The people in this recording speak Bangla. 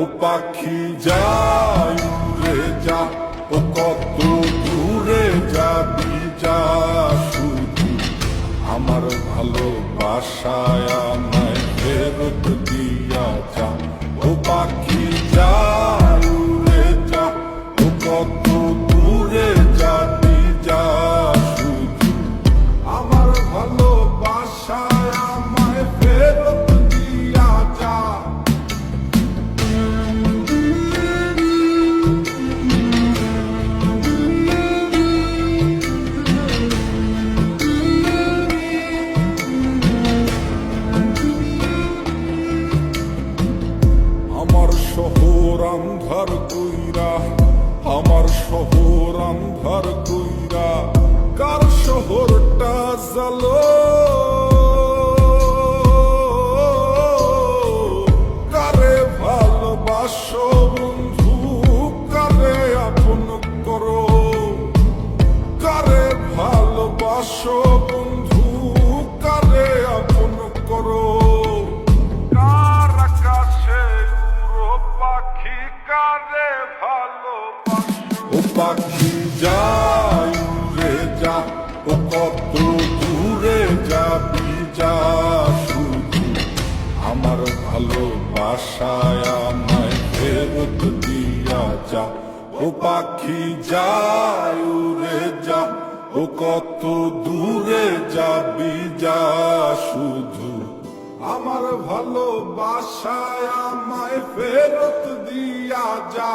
ও পাখি যাই উড়ে যা, ও কত দূরে যাবি যা, শুধু আমার ভালোবাসায় আমায় ফেরত দিয়া যা। ও পাখি যাই উড়ে যা, ও কত দূরে যাবি যা, শুধু আমার ভালোবাসায় আমায় ফেরত দিয়া যা। আমার শহর আন্ধার কইরা, আমার শহর আন্ধার কইরা, কার শহরটা জ্বালো, কারে ভালোবাসো বন্ধু, কারে আপন করো, কারে ভালোবাসো বন্ধু, কারে আপন করো। কার আকাশে উড়ো পাখি, কারে ভালোবাসো। ও পাখি যাই উড়ে যা, ও কত দূরে যাবি যা, শুধু আমার ভালোবাসায় আমায় ফেরত দিয়া যা। ও পাখি যাই উড়ে যা, ও কত দূরে যাবি যা, শুধু আমার ভালোবাসায় আমায় ফেরত দিয়া যা।